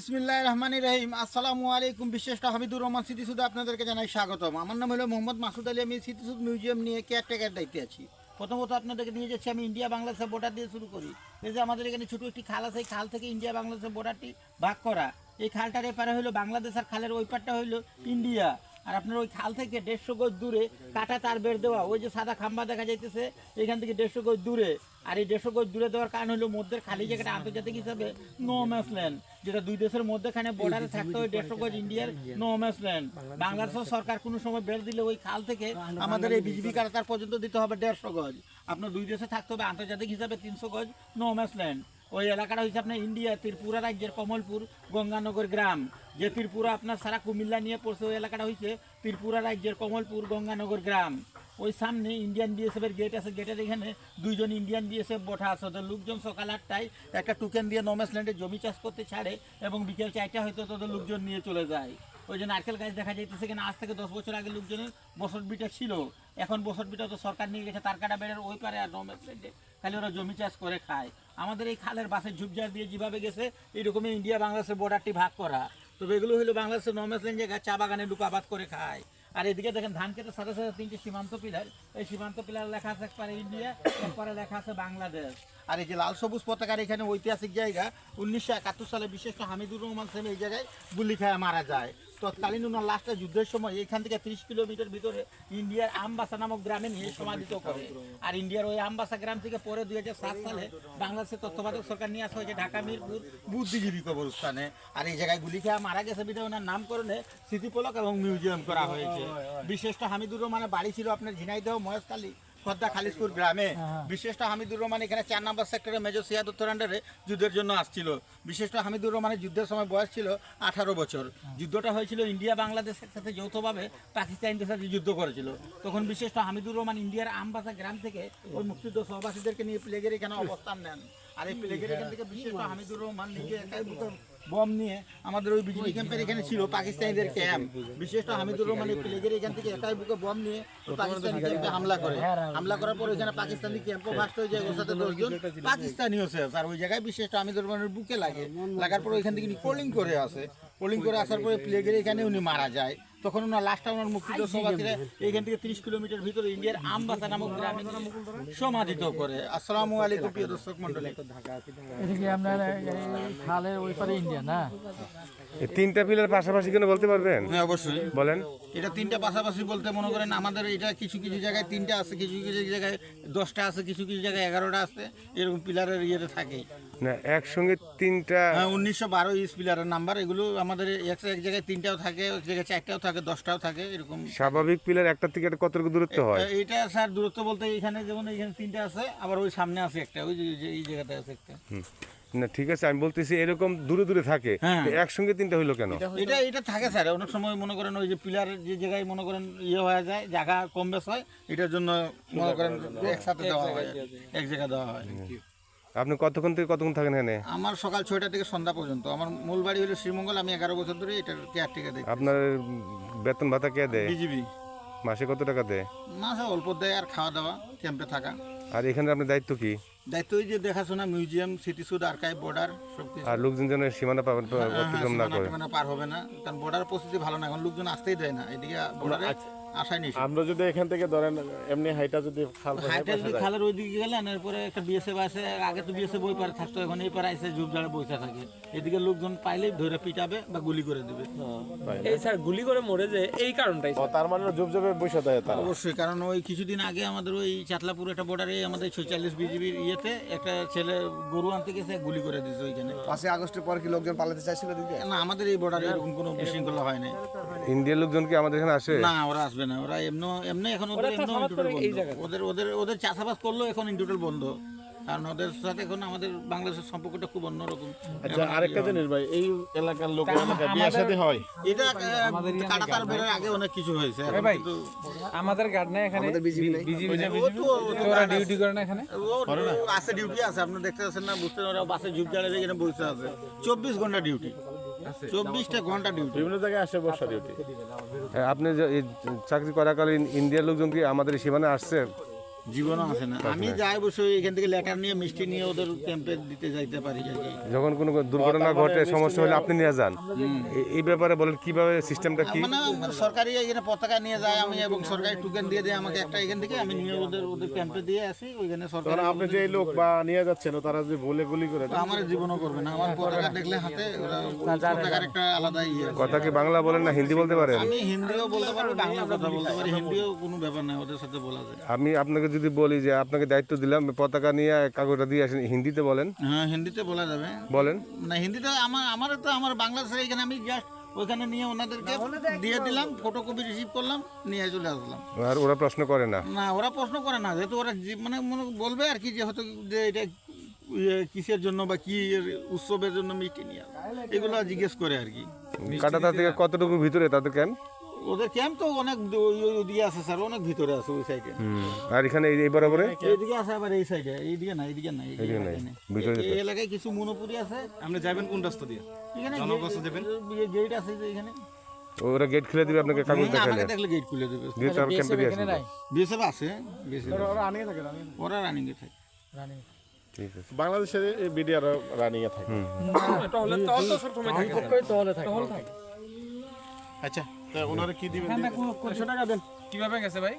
বিসমিল্লাহির রহমানির রহিম। আসসালামু আলাইকুম। বিশেষটা হামিদুর রহমান স্মৃতিসুধে আপনাদেরকে জানাই স্বাগতম। আমার নাম হলো মোহাম্মদ মাসুদ আলী। আমি স্মৃতিসুধ মিউজিয়াম নিয়ে কেয়ারটেকার দায়িত্বে আছি। প্রথমত আপনাদেরকে নিয়ে যাচ্ছি আমি ইন্ডিয়া বাংলাদেশের বর্ডার দিয়ে শুরু করি। এই যে আমাদের এখানে ছোটো একটি খাল আছে, এই খাল থেকে ইন্ডিয়া বাংলাদেশের বর্ডারটি ভাগ করা। এই খালটার এপারে হলো বাংলাদেশ আর খালের ওই পারটা হইলো ইন্ডিয়া। আর আপনার ওই খাল থেকে 150 গজ দূরে কাটা তার বের দেওয়া, ওই যে সাদা খাম্বা দেখা যাইতেছে এখান থেকে 150 গজ দূরে। আর এই 150 গজ দূরে দেওয়ার কারণ হলো মধ্যে খালি জায়গাটা আন্তর্জাতিক হিসাবে নো ম্যাচ ল্যান্ড, যেটা দুই দেশের মধ্যেখানে বর্ডারে থাকতে হয় 150 গজ ইন্ডিয়ার নো ম্যাচ ল্যান্ড। বাংলাদেশ সরকার কোনো সময় বের দিলে ওই খাল থেকে আমাদের এই বিজিবি কাটাতার পর্যন্ত দিতে হবে 150 গজ। আপনার দুই দেশে থাকতে হবে আন্তর্জাতিক হিসাবে 300 গজ নো ম্যাচ ল্যান্ড। ওই এলাকাটা হচ্ছে আপনার ইন্ডিয়া ত্রিপুরা রাজ্যের কমলপুর গঙ্গানগর গ্রাম। যে ত্রিপুরা আপনার সারা কুমিল্লা নিয়ে পড়ছে ওই এলাকাটা হচ্ছে ত্রিপুরা রাজ্যের কমলপুর গঙ্গানগর গ্রাম। ওই সামনে ইন্ডিয়ান বিএসএফের গেট আছে, গেটের এখানে দুইজন ইন্ডিয়ান বিএসএফ বঠা আছে। ওদের লোকজন সকাল 8টায় একটা টোকেন দিয়ে নোম্যাসল্যান্ডে জমি চাষ করতে ছাড়ে এবং বিকেল 4টা হয়তো তোদের লোকজন নিয়ে চলে যায়। ওই যে নারকেল গাছ দেখা যাইতেছে কিনা, আজ থেকে 10 বছর আগে লোকজনের বসত বিটা ছিল, এখন বসত বিটা তো সরকার নিয়ে গেছে তার কাটা বেড়ের ওই পারে। আর নোম্যাসল্যান্ডে খালি ওরা জমি চাষ করে খায়। আমাদের এই খালের বাসে ঝুপঝাড় দিয়ে যেভাবে গেছে এইরকমই ইন্ডিয়া বাংলাদেশের বর্ডারটি ভাগ করা। তবে এগুলো হলো বাংলাদেশের নোম্যাসল্যান্ড জায়গা, চা বাগানে ডুকাবাদ করে খায়। আর এদিকে দেখেন ধান খেতের সাথে সাথে 3টে সীমান্ত পিলার। এই সীমান্ত পিলার লেখা আছে একবারে ইন্ডিয়া, একবারে লেখা আছে বাংলাদেশ। আর এই যে লাল সবুজ পতাকার এখানে ঐতিহাসিক জায়গা, 1971 সালে বিশেষ হামিদুর রহমান সাহেব এই জায়গায় গুলি খায় মারা যায়। তৎকালীন ওনার লাস্টটা যুদ্ধের সময় এখান থেকে 30 কিলোমিটার ভিতরে ইন্ডিয়ার আমবাসা নামক গ্রামে নিয়ে সমাধিত করে। আর ইন্ডিয়ার ওই আমবাসা গ্রাম থেকে পরে 2007 সালে বাংলাদেশের তত্ত্বাবধায়ক সরকার নিয়ে আসা হয়েছে ঢাকা মিরপুর বুদ্ধিজীবী কবরস্থানে। আর এই জায়গায় গুলি খেয়ে মারা গেছে বিধায় ওনার নামকরণে স্মৃতিফলক এবং মিউজিয়াম করা হয়েছে। বিশেষটা হামিদুর রহমানের বাড়ি ছিল আপনার ঝিনাইদহ মহেশখালী খোদ্দা খালিশপুর গ্রামে। বিশেষটা হামিদুর রহমান এখানে 4 নম্বর সেক্টরে মেজর সিয়াদ উত্তরান্ডারে যুদ্ধের জন্য আসছিল। বিশেষটা হামিদুর রহমানের যুদ্ধের সময় বয়স ছিল 18 বছর। যুদ্ধটা হয়েছিল ইন্ডিয়া বাংলাদেশের সাথে যৌথভাবে পাকিস্তানদের সাথে যুদ্ধ করেছিল। তখন বিশেষটা হামিদুর রহমান ইন্ডিয়ার আমবাসা গ্রাম থেকে ওই মুক্তিযুদ্ধ সহবাসীদেরকে নিয়ে প্লেগের এখানে অবস্থান নেন। আর এই প্লেগের এখান থেকে বিশেষটা হামিদুর রহমান নিজে একাই বম নিয়ে আমাদের ওই বিজিবি ক্যাম্পের এখানে ছিল পাকিস্তানিদের ক্যাম্প। বিশেষটা হামিদুর রহমান এই প্লেগের এখান থেকে একাই বুকে বম নিয়ে পাকিস্তানি ক্যাম্পে হামলা করে। হামলা করার পর ওইখানে পাকিস্তানি ক্যাম্পও ভাস্ট হয়ে যায়, ওর সাথে 10 জন পাকিস্তানিও শেষ। আর ওই জায়গায় বিশেষটা হামিদুর রহমানের বুকে লাগে, লাগার পর ওইখান থেকে উনি পোলিং করে আসে। পোলিং করে আসার পরে প্লেগের এখানে উনি মারা যায়। তখন ওনার লাস্টটা ওনার মুক্তিযুদ্ধ সভাপতিরা এইখান থেকে 30 কিলোমিটার ভিতরে ইন্ডিয়ার আমবাসা নামক গ্রামে সমাধিত করে। আসসালামু আলাইকুম প্রিয় দর্শক মন্ডলী। এদিকে আপনার খালের ওই পারে ইন্ডিয়া না, এই 3টা পিলার পাশাপাশি কেন বলতে পারবেন? হ্যাঁ অবশ্যই বলেন। এটা 3টা পাশাপাশি বলতে মনে করেন আমাদের এটা কিছু কিছু জায়গায় 3টা আছে, কিছু কিছু জায়গায় 10টা আছে, কিছু কিছু জায়গায় 11টা আছে, এরকম পিলারের ইয়েতে থাকে না একসঙ্গে 3টা। হ্যাঁ 1912 ইস পিলারের নাম্বার এগুলো। আমাদের এক জায়গায় 3টাও থাকে, এক জায়গায় 4টাও থাকে, 10টাও থাকে এরকম। স্বাভাবিক পিলার একটা থেকে কতটুকু দূরত্ব হয়? এইটা স্যার দূরত্ব বলতে এখানে যেমন এখানে 3টা আছে, আবার ওই সামনে আছে একটা, ওই যে এই জায়গাতে আছে একটা। না ঠিক আছে, আমি বলতেছি এরকম দূরে দূরে থাকে, তো একসঙ্গে 3টা হইলো কেন? এটা থাকে স্যার অনেক সময় মনে করেন ওই যে পিলারের যে জায়গায় মনে করেন ইয়ে হয়ে যায়, জায়গা কম বেশ হয়, এটার জন্য মনে করেন একসাথে দেওয়া হয়, এক জায়গায় দেওয়া হয়। আপনি কতক্ষণ থেকে কতক্ষণ থাকেন এখানে? আমার সকাল 6টা থেকে সন্ধ্যা পর্যন্ত। আমার মূল বাড়ি হলো শ্রীমঙ্গল। আমি 11 বছর ধরে এটার কেয়ারটেকার দিই। আপনার বেতন ভাতা কে দেয়? বিজিবি মাসে কত টাকা দেয়? মাসে অল্প দেয়, আর খাওয়া দাওয়া, ক্যাম্পে থাকা। আর এখানে আপনার দায়িত্ব কি? দায়িত্ব ওই যে দেখাশোনা, মিউজিয়াম, স্মৃতিসৌধ, আর্কাইভ, বর্ডার সব কিছু। আর লোকজন যেন সীমানা অতিক্রম না করে। সীমানা পার হবে না, কারণ বর্ডার পরিস্থিতি ভালো না, এখন লোকজন আসতেই দেয় না এদিকে বর্ডারে। আশাই নেই আমরা যদি এখান থেকে ধরেন এমনি হাইটা যদি খালের ওই দিকে গেলেন, এরপরে একটা বিএসএফ আছে। আগে তো বিএসএফ ওই পারে থাকতো, এখন এই পারে এসে ঝুপঝাড়ে বসে থাকে। এদিকে লোকজন পাইলেই ধরে পিটাবে বা গুলি করে দেবে। এই স্যার গুলি করে মরে যায় এই কারণটাই। তার মানে জুবজবে বসে দেয় তারা। অবশ্যই, কারণ ওই কিছুদিন আগে আমাদের ওই চাতলাপুর একটা বর্ডারে আমাদের 46 বিজিবির ইয়েতে একটা ছেলে গরু আনতে গেছে, গুলি করে দিয়েছে ওইখানে। 5 আগস্টের পর কি লোকজন পালাতে চাইছিল দিকে? না, আমাদের এই বর্ডারে এরকম কোনো বিশৃঙ্খলা হয় না। ইন্ডিয়ার লোকজন কি আমাদের এখানে আসে? না, ওরা আসবে না। ওরা এমনি এখন ওদের চাষাবাদ করলেও এখন ইনটোটাল বন্ধ, কারণ ওদের সাথে এখন আমাদের বাংলাদেশের সম্পর্কটা খুব অন্যরকম। আচ্ছা আরেকটা জিনিস ভাই, এই এলাকার লোকের বিয়ে শাদী হয়? এটা কাটাতার বেরোর আগে অনেক কিছু হয়েছে। আমাদের গার্ড না এখানে, ডিউটি করে না এখানে, আছে ডিউটি আছে, আপনি দেখতে পাচ্ছেন না, বুঝতে ওরা বাসে ঝুপ জ্বালিয়ে এখানে বসে আছে। 24 ঘন্টা ডিউটি, 24টা ঘন্টা ডিউটি, বিভিন্ন জায়গায় আসে বর্ষা ডিউটি। আপনি যে চাকরি করাকালীন ইন্ডিয়ার লোকজন কি আমাদের সীমানায় আসছে? জীবনও আছে না। আমি যাই বসে এখান থেকে লেটার নিয়ে মিষ্টি নিয়ে ওদের ক্যাম্পে দিতে যাইতে পারি আর কি। যখন কোনো দুর্ঘটনা ঘটে সমস্যা হলে আপনি নিয়ে যান, এই ব্যাপারে বলেন কিভাবে সিস্টেমটা কি? মানে সরকারি এখানে পতাকা নিয়ে যায় আমি, এবং সরকারি টোকেন দিয়ে দেয় আমাকে একটা, এখান থেকে আমি নিয়ে ওদের ক্যাম্পে দিয়ে আসি ওইখানে সরকার। আপনি যে লোক বা নিয়ে যাচ্ছেন তারা যে বলে গুলি করে আমার জীবনও করবে না, আমার পতাকা দেখলে হাতে ওরা পতাকার একটা আলাদা ইয়ে আছে। কথা কি বাংলা বলেন না হিন্দি বলতে পারেন? আমি হিন্দিও বলতে পারি, বাংলা কথা বলতে পারি, হিন্দিও কোনো ব্যাপার নাই, ওদের সাথে বলা যায়। আমি আপনাকে যদি বলি যে আপনাকে দায়িত্ব দিলাম পতাকা নিয়ে কাগজটা দিয়ে আসেন, হিন্দিতে বলেন? হ্যাঁ, হিন্দিতে বলা যাবে। বলেন না, হিন্দিতে আমার বাংলাদেশের এখানে আমি জাস্ট ওইখানে নিয়ে ওনাদেরকে দিয়ে দিলাম, ফটোকপি রিসিভ করলাম, নিয়ে চলে আসলাম। আর ওরা প্রশ্ন করে না? না, ওরা প্রশ্ন করে না, যেহেতু ওরা মানে বলবে আর কি যে হয়তো যে এটা কিসের জন্য বা কি উৎসবের জন্য মিষ্টি নিয়ে আসবে, এগুলো জিজ্ঞেস করে আর কি। কাটাতা থেকে কতটুকু ভিতরে তাদের ক্যাম্প? ওদের ক্যাম্প তো অনেক ওইদিকে আছে স্যার, অনেক ভিতরে আছে ওই সাইডে। আর এখানে এই বরাবরে এইদিকে আছে, আবার এই সাইডে, এইদিকে না, এইদিকে না, ভিতরে এই এলাকায় কিছু মনোপুরি আছে। আপনি যাবেন কোন রাস্তা দিয়ে? এখানে গেট আছে যে এখানে, ওরা গেট খুলে দিবে আপনাকে কাগজ দেখালে আমাকে দেখলে গেট খুলে দেবে। দিয়ে তারপর ক্যাম্পে দিয়ে আসবে। বিএসএফ আছে, ওরা রানিং এ থাকে। ঠিক আছে। বাংলাদেশের বিডিআর রানিং এ থাকে। টহলে তো সবসময় থাকে। আচ্ছা, তা ওনারা কি দিবেন? কিভাবে গেছে ভাই?